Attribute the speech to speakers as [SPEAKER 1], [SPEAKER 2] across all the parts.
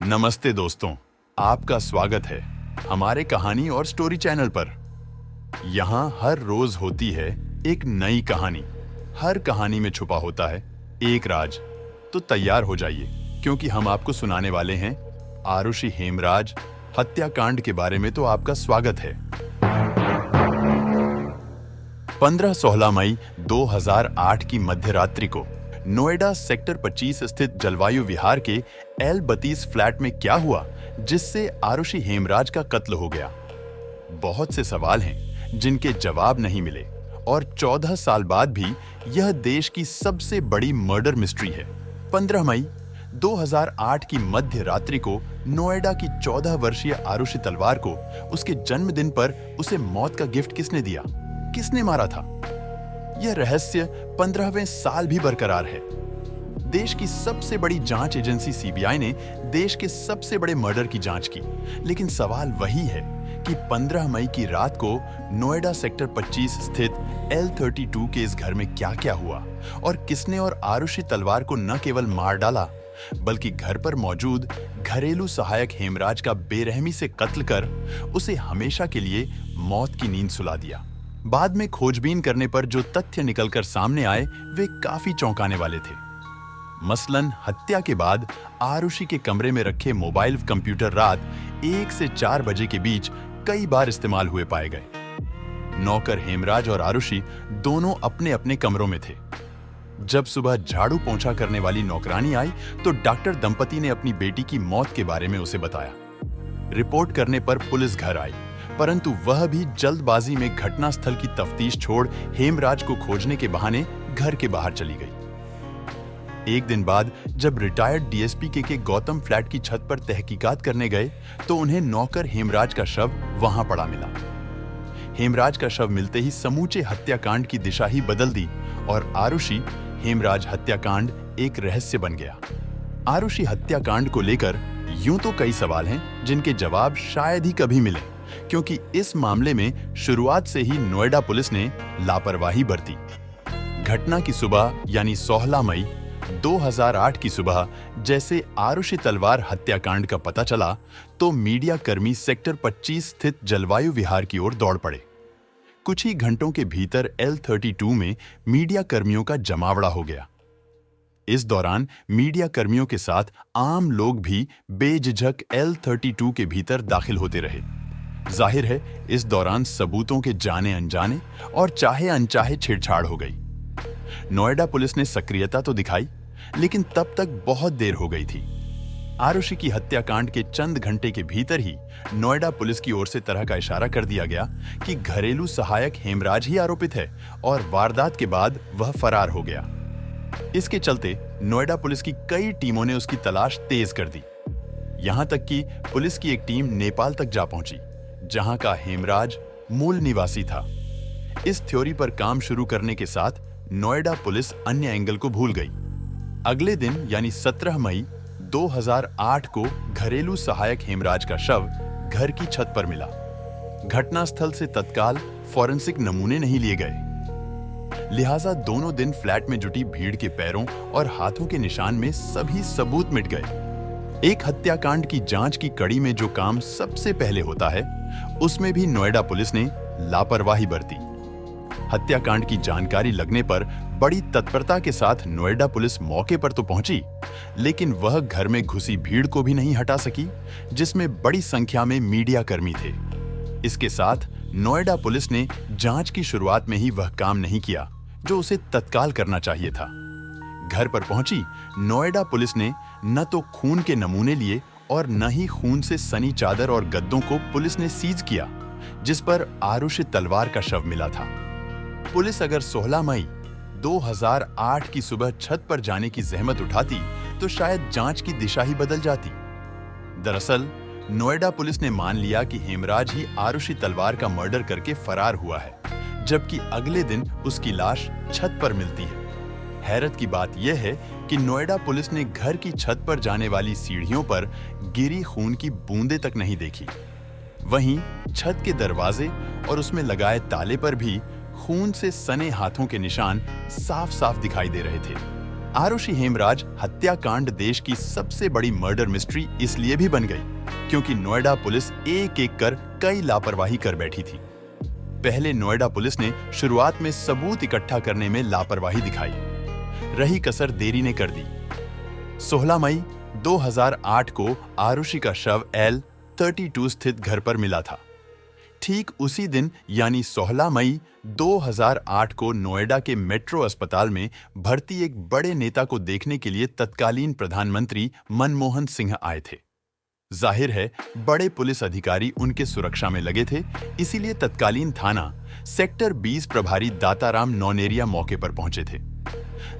[SPEAKER 1] नमस्ते दोस्तों, आपका स्वागत है हमारे कहानी और स्टोरी चैनल पर। यहाँ हर रोज होती है एक नई कहानी। हर कहानी में छुपा होता है एक राज। तो तैयार हो जाइए, क्योंकि हम आपको सुनाने वाले हैं आरुषि हेमराज हत्याकांड के बारे में। तो आपका स्वागत है। 15-16 मई 2008 की मध्यरात्रि को नोएडा सेक्टर 25 स्थित जलवायु विहार के L32 फ्लैट में क्या हुआ जिससे आरुषि हेमराज का कत्ल हो गया। बहुत से सवाल हैं जिनके जवाब नहीं मिले, और 14 साल बाद भी यह देश की सबसे बड़ी मर्डर मिस्ट्री है। 15 मई 2008 की मध्य रात्रि को नोएडा की 14 वर्षीय आरुषि तलवार को उसके जन्मदिन पर उसे मौत का गिफ्ट किसने दिया, किसने मारा था, यह रहस्य 15वें साल भी बरकरार है। देश की सबसे बड़ी जांच एजेंसी सीबीआई ने देश के सबसे बड़े मर्डर की जांच की, लेकिन सवाल वही है कि 15 मई की रात को नोएडा सेक्टर 25 स्थित L32 के इस घर में क्या क्या हुआ, और किसने और आरुषि तलवार को न केवल मार डाला बल्कि घर पर मौजूद घरेलू सहायक हेमराज का बेरहमी से कत्ल कर उसे हमेशा के लिए मौत की नींद सुला दिया। बाद में खोजबीन करने पर जो तथ्य निकलकर सामने आए वे काफी चौंकाने वाले थे। मसलन हत्या के बाद आरुषि के कमरे में रखे मोबाइल कंप्यूटर रात 1 से 4 बजे के बीच कई बार इस्तेमाल हुए पाए गए। नौकर हेमराज और आरुषि दोनों अपने अपने कमरों में थे। जब सुबह झाड़ू पोंछा करने वाली नौकरानी आई तो डॉक्टर दंपति ने अपनी बेटी की मौत के बारे में उसे बताया। रिपोर्ट करने पर पुलिस घर आई, परंतु वह भी जल्दबाजी में घटनास्थल की तफ्तीश छोड़ हेमराज को खोजने के बहाने घर के बाहर चली गई। एक दिन बाद जब रिटायर्ड डीएसपी के गौतम फ्लैट की छत पर तहकीकात करने गए तो उन्हें नौकर हेमराज का शव वहां पड़ा मिला। हेमराज का शव मिलते ही समूचे हत्याकांड की दिशा ही बदल दी और आरुषि हेमराज हत्याकांड एक रहस्य बन गया। आरुषि हत्याकांड को लेकर यूं तो कई सवाल हैं जिनके जवाब शायद ही कभी मिले, क्योंकि इस मामले में शुरुआत से ही नोएडा पुलिस ने लापरवाही बरती। घटना की सुबह यानी 16 मई 2008 की सुबह जैसे आरुषि तलवार हत्याकांड का पता चला तो मीडिया कर्मी सेक्टर 25 स्थित जलवायु विहार की ओर दौड़ पड़े। कुछ ही घंटों के भीतर L32 में मीडिया कर्मियों का जमावड़ा हो गया। इस दौरान मीडिया कर्मियों के साथ आम लोग भी बेझिझक L32 के भीतर दाखिल होते रहे। जाहिर है इस दौरान सबूतों के जाने अनजाने और चाहे अनचाहे छेड़छाड़ हो गई। नोएडा पुलिस ने सक्रियता तो दिखाई, लेकिन तब तक बहुत देर हो गई थी। आरुषि की हत्याकांड के चंद घंटे के भीतर ही नोएडा पुलिस की ओर से तरह का इशारा कर दिया गया कि घरेलू सहायक हेमराज ही आरोपित है और वारदात के बाद वह फरार हो गया। इसके चलते नोएडा पुलिस की कई टीमों ने उसकी तलाश तेज कर दी। यहां तक कि पुलिस की एक टीम नेपाल तक जा पहुंची, जहां का हेमराज मूल निवासी था। इस थ्योरी पर काम शुरू करने के साथ नोएडा पुलिस अन्य एंगल को भूल गई। अगले दिन यानी 17 मई 2008 को घरेलू सहायक हेमराज का शव घर की छत पर मिला। घटनास्थल से तत्काल फॉरेंसिक नमूने नहीं लिए गए, लिहाजा दोनों दिन फ्लैट में जुटी भीड़ के पैरों और हाथों के निशान में सभी सबूत मिट गए। एक हत्याकांड की जांच की कड़ी में जो काम सबसे पहले होता है, उसमें भी नोएडा पुलिस ने लापरवाही बरती। हत्याकांड की जानकारी लगने पर बड़ी तत्परता के साथ नोएडा पुलिस मौके पर तो पहुंची, लेकिन वह घर में घुसी भीड़ को भी नहीं हटा सकी, जिसमें बड़ी संख्या में मीडिया कर्मी थे। इसके साथ नोएडा पुलिस ने जांच की शुरुआत में ही वह काम नहीं किया जो उसे तत्काल करना चाहिए था। घर पर पहुंची नोएडा पुलिस ने न तो खून के नमूने लिए और न ही खून से सनी चादर और गद्दों को पुलिस ने सीज किया, जिस पर आरुषि तलवार का शव मिला था। पुलिस अगर 16 मई 2008 की सुबह छत पर जाने की जहमत उठाती तो शायद जांच की दिशा ही बदल जाती। दरअसल नोएडा पुलिस ने मान लिया कि हेमराज ही आरुषि तलवार का मर्डर करके फरार हुआ है, जबकि अगले दिन उसकी लाश छत पर मिलती है। हैरत की बात यह है कि नोएडा पुलिस ने घर की छत पर जाने वाली सीढ़ियों पर गिरी खून की बूंदें तक नहीं देखी। वहीं छत के दरवाजे और उसमें लगाए ताले पर भी खून से सने हाथों के निशान साफ साफ दिखाई दे रहे थे। आरुषि हेमराज हत्याकांड देश की सबसे बड़ी मर्डर मिस्ट्री इसलिए भी बन गई क्योंकि नोएडा पुलिस एक एक कर कई लापरवाही कर बैठी थी। पहले नोएडा पुलिस ने शुरुआत में सबूत इकट्ठा करने में लापरवाही दिखाई, रही कसर देरी ने कर दी। 16 मई 2008 को आरुषि का शव L32 स्थित घर पर मिला था। ठीक उसी दिन यानी 16 मई 2008 को नोएडा के मेट्रो अस्पताल में भर्ती एक बड़े नेता को देखने के लिए तत्कालीन प्रधानमंत्री मनमोहन सिंह आए थे। जाहिर है बड़े पुलिस अधिकारी उनके सुरक्षा में लगे थे, इसीलिए तत्कालीन थाना सेक्टर 20 प्रभारी दाताराम नौनेरिया मौके पर पहुंचे थे।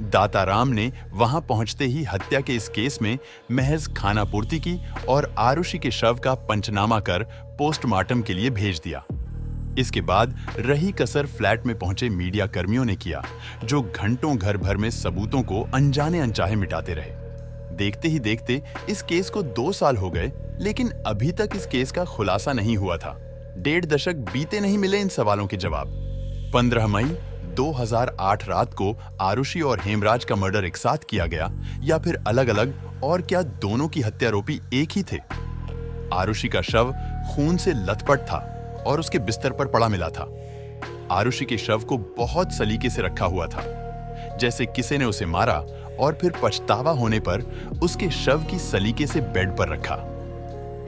[SPEAKER 1] दाताराम ने वहां पहुंचते ही हत्या के इस केस में महज खानापूर्ति की और आरुषि के शव का पंचनामा कर पोस्टमार्टम के लिए भेज दिया। इसके बाद रही कसर फ्लैट में पहुंचे मीडिया कर्मियों ने किया, जो घंटों घर भर में सबूतों को अनजाने अनचाहे मिटाते रहे। देखते ही देखते इस केस को 2 साल हो गए, लेकिन अभी तक इस केस का खुलासा नहीं हुआ था। 1.5 दशक बीते नहीं मिले इन सवालों के जवाब। 15 मई 2008 रात को आरुषि और हेमराज का मर्डर एक साथ किया गया या फिर अलग अलग, और क्या दोनों की हत्यारोपी एक ही थे? आरुषि का शव खून से लथपथ था और उसके बिस्तर पर पड़ा मिला था। आरुषि के शव को बहुत सलीके से रखा हुआ था, जैसे किसी ने उसे मारा और फिर पछतावा होने पर उसके शव की सलीके से बेड पर रखा।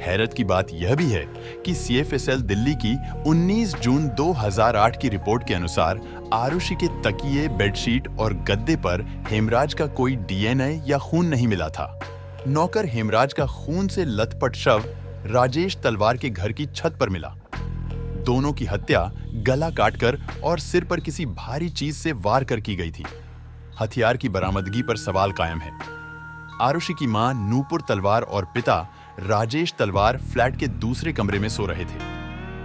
[SPEAKER 1] हैरत की बात यह भी है कि CFSL दिल्ली की 19 जून 2008 की रिपोर्ट के अनुसार आरुषि के तकिए, बेडशीट और गद्दे पर हेमराज का कोई DNA या खून नहीं मिला था। नौकर हेमराज का खून से लथपथ शव राजेश तलवार के घर की छत पर मिला। दोनों की हत्या गला काटकर और सिर पर किसी भारी चीज से वार कर की गई थी। हथियार की बरामदगी पर सवाल कायम है। आरुषि की मां नूपुर तलवार और पिता राजेश तलवार फ्लैट के दूसरे कमरे में सो रहे थे।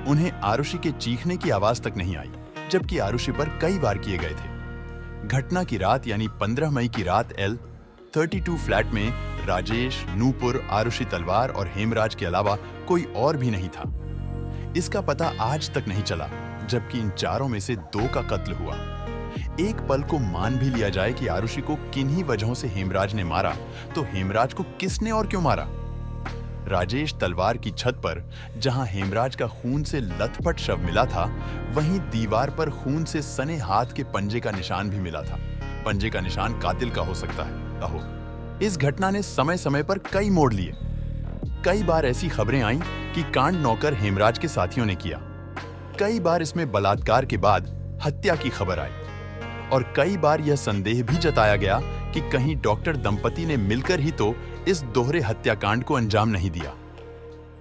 [SPEAKER 1] उन्हें आरुषि के चीखने की आवाज तक नहीं आई, जबकि आरुषि पर कई वार किए गए थे। घटना की रात यानी 15 मई की रात L32 फ्लैट में राजेश, नूपुर, आरुषि तलवार और हेमराज के अलावा कोई और भी नहीं था। इसका पता आज तक नहीं चला, जबकि इन चारों में से 2 का कत्ल हुआ। एक पल को मान भी लिया जाए कि आरुषि को किन्हीं वजहों से हेमराज ने मारा, तो हेमराज को किसने और क्यों मारा? राजेश तलवार की छत पर जहां हेमराज का खून से लथपथ शव मिला था, वहीं दीवार पर खून से सने हाथ के पंजे का निशान भी मिला था। पंजे का निशान कातिल का हो सकता है। अहो, इस घटना ने समय समय पर कई मोड़ लिए। कई बार ऐसी खबरें आईं कि कांड नौकर हेमराज के साथियों ने किया। कई बार इसमें बलात्कार के बाद हत्या की खबर आई, और कई बार यह संदेह भी जताया गया कि कहीं डॉक्टर दंपति ने मिलकर ही तो इस दोहरे हत्याकांड को अंजाम नहीं दिया।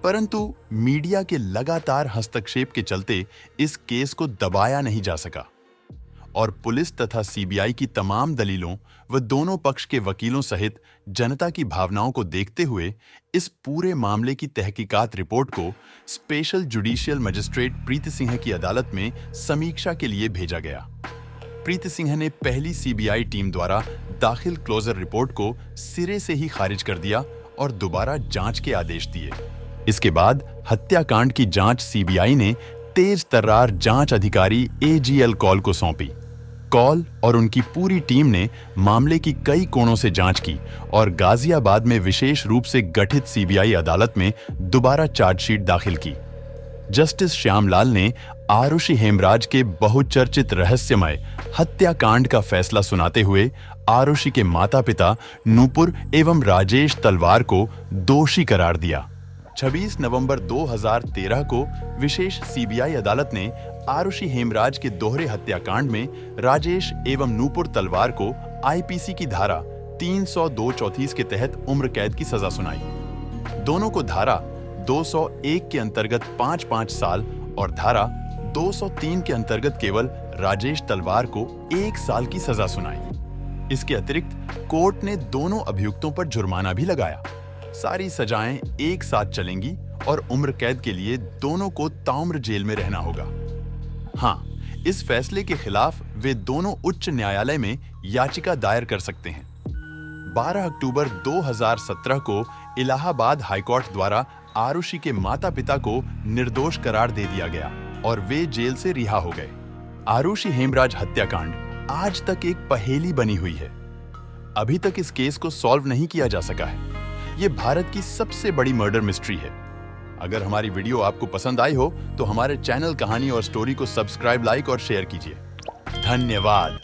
[SPEAKER 1] परंतु मीडिया के लगातार हस्तक्षेप के चलते इस केस को दबाया नहीं जा सका, और पुलिस तथा CBI की तमाम दलीलों व दोनों पक्ष के वकीलों सहित जनता की भावनाओं को देखते हुए इस पूरे मामले की तहकीकात रिपोर्ट को स्पेशल जुडिशियल मजिस्ट्रेट प्रीति सिंह की अदालत में समीक्षा के लिए भेजा गया। प्रीति सिंह ने पहली CBI टीम द्वारा दाखिल क्लोजर रिपोर्ट को सिरे से ही खारिज कर दिया और दोबारा जांच के आदेश दिए। इसके बाद हत्याकांड की जांच CBI ने तेज तर्रार जांच अधिकारी AGL कॉल को सौंपी। कॉल और उनकी पूरी टीम ने मामले की कई कोणों से जांच की और गाजियाबाद में विशेष रूप से गठित CBI अदालत में दोबारा चार्जशीट दाखिल की। जस्टिस श्यामलाल ने आरुषि हेमराज के बहुचर्चित रहस्यमय हत्याकांड का फैसला सुनाते हुए आरुषि के माता-पिता नूपुर एवं राजेश तलवार को दोषी करार दिया। 26 नवंबर 2013 को विशेष CBI अदालत ने आरुषि हेमराज के दोहरे हत्याकांड में राजेश एवं नूपुर तलवार को IPC की धारा 302-34 के तहत उम्र कैद की सजा सुनाई। दोनों को धारा 201 के अंतर्गत 5-5 साल और धारा 203 के अंतर्गत केवल राजेश तलवार को 1 साल की सजा सुनाई। इसके अतिरिक्त कोर्ट ने दोनों अभियुक्तों पर जुर्माना भी लगाया। सारी सजाएं एक साथ चलेंगी और उम्र कैद के लिए दोनों को ताउम्र जेल में रहना होगा। हाँ, इस फैसले के खिलाफ वे दोनों उच्च न्यायालय में याचिका दायर कर सकते हैं। 12 अक्टूबर 2017 को इलाहाबाद हाईकोर्ट द्वारा आरुषि के माता-पिता को निर्दोष करार दे दिया गया और वे जेल से रिहा हो गए। आरुषि हेमराज हत्याकांड आज तक एक पहेली बनी हुई है। अभी तक इस केस को सॉल्व नहीं किया जा सका है। ये भारत की सबसे बड़ी मर्डर मिस्ट्री है। अगर हमारी वीडियो आपको पसंद आई हो तो हमारे चैनल कहानी और स्टोरी को सब्सक्राइब, लाइक और शेयर कीजिए। धन्यवाद।